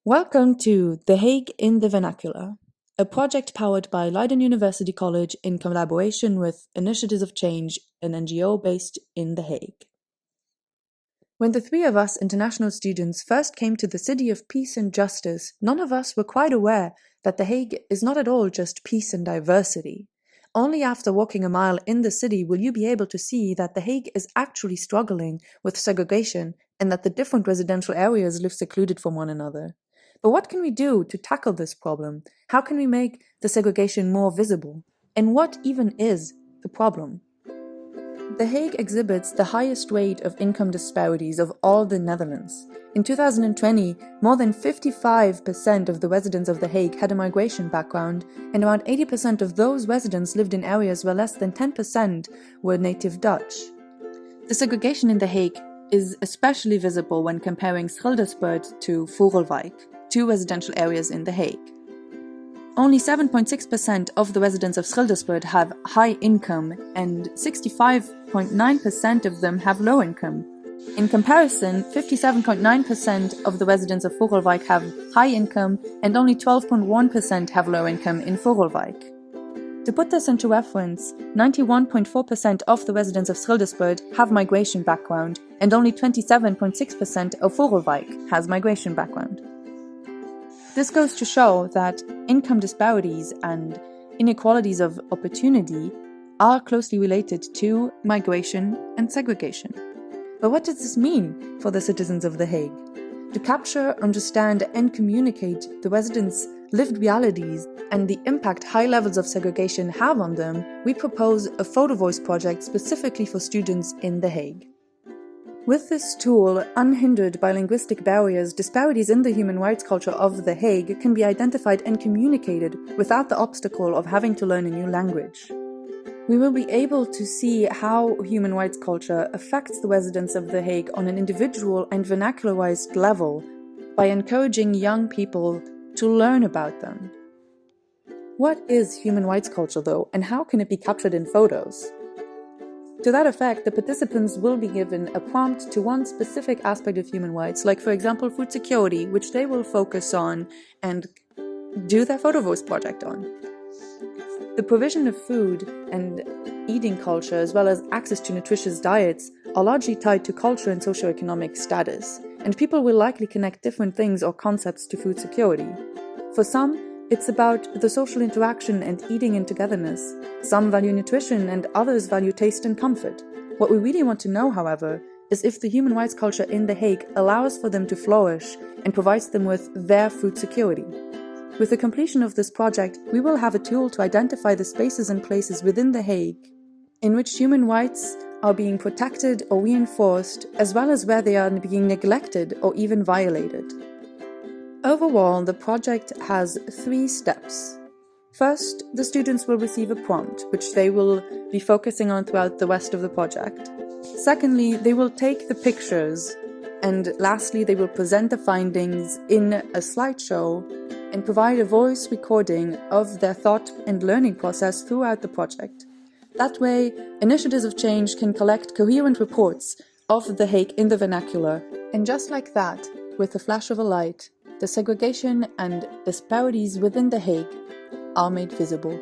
Welcome to The Hague in the Vernacular, a project powered by Leiden University College in collaboration with Initiatives of Change, an NGO based in The Hague. When the three of us international students first came to the city of peace and justice, none of us were quite aware that The Hague is not at all just peace and diversity. Only after walking a mile in the city will you be able to see that The Hague is actually struggling with segregation and that the different residential areas live secluded from one another. But what can we do to tackle this problem? How can we make the segregation more visible? And what even is the problem? The Hague exhibits the highest rate of income disparities of all the Netherlands. In 2020, more than 55% of the residents of The Hague had a migration background, and around 80% of those residents lived in areas where less than 10% were native Dutch. The segregation in The Hague is especially visible when comparing Schildersburg to Vogelwijk, two residential areas in The Hague. Only 7.6% of the residents of Schildersburg have high income and 65.9% of them have low income. In comparison, 57.9% of the residents of Vogelwijk have high income and only 12.1% have low income in Vogelwijk. To put this into reference, 91.4% of the residents of Schildersburg have migration background and only 27.6% of Vogelwijk has migration background. This goes to show that income disparities and inequalities of opportunity are closely related to migration and segregation. But what does this mean for the citizens of The Hague? To capture, understand, and communicate the residents' lived realities and the impact high levels of segregation have on them, we propose a photo voice project specifically for students in The Hague. With this tool, unhindered by linguistic barriers, disparities in the human rights culture of The Hague can be identified and communicated without the obstacle of having to learn a new language. We will be able to see how human rights culture affects the residents of The Hague on an individual and vernacularized level by encouraging young people to learn about them. What is human rights culture, though, and how can it be captured in photos? To that effect, the participants will be given a prompt to one specific aspect of human rights, like for example food security, which they will focus on and do their photo voice project on. The provision of food and eating culture, as well as access to nutritious diets, are largely tied to culture and socioeconomic status, and people will likely connect different things or concepts to food security. For some, it's about the social interaction and eating in togetherness. Some value nutrition and others value taste and comfort. What we really want to know, however, is if the human rights culture in The Hague allows for them to flourish and provides them with their food security. With the completion of this project, we will have a tool to identify the spaces and places within The Hague in which human rights are being protected or reinforced, as well as where they are being neglected or even violated. Overall, the project has 3 steps. First, the students will receive a prompt, which they will be focusing on throughout the rest of the project. Secondly, they will take the pictures. And lastly, they will present the findings in a slideshow and provide a voice recording of their thought and learning process throughout the project. That way, Initiatives of Change can collect coherent reports of The Hague in the vernacular. And just like that, with the flash of a light, the segregation and disparities within The Hague are made visible.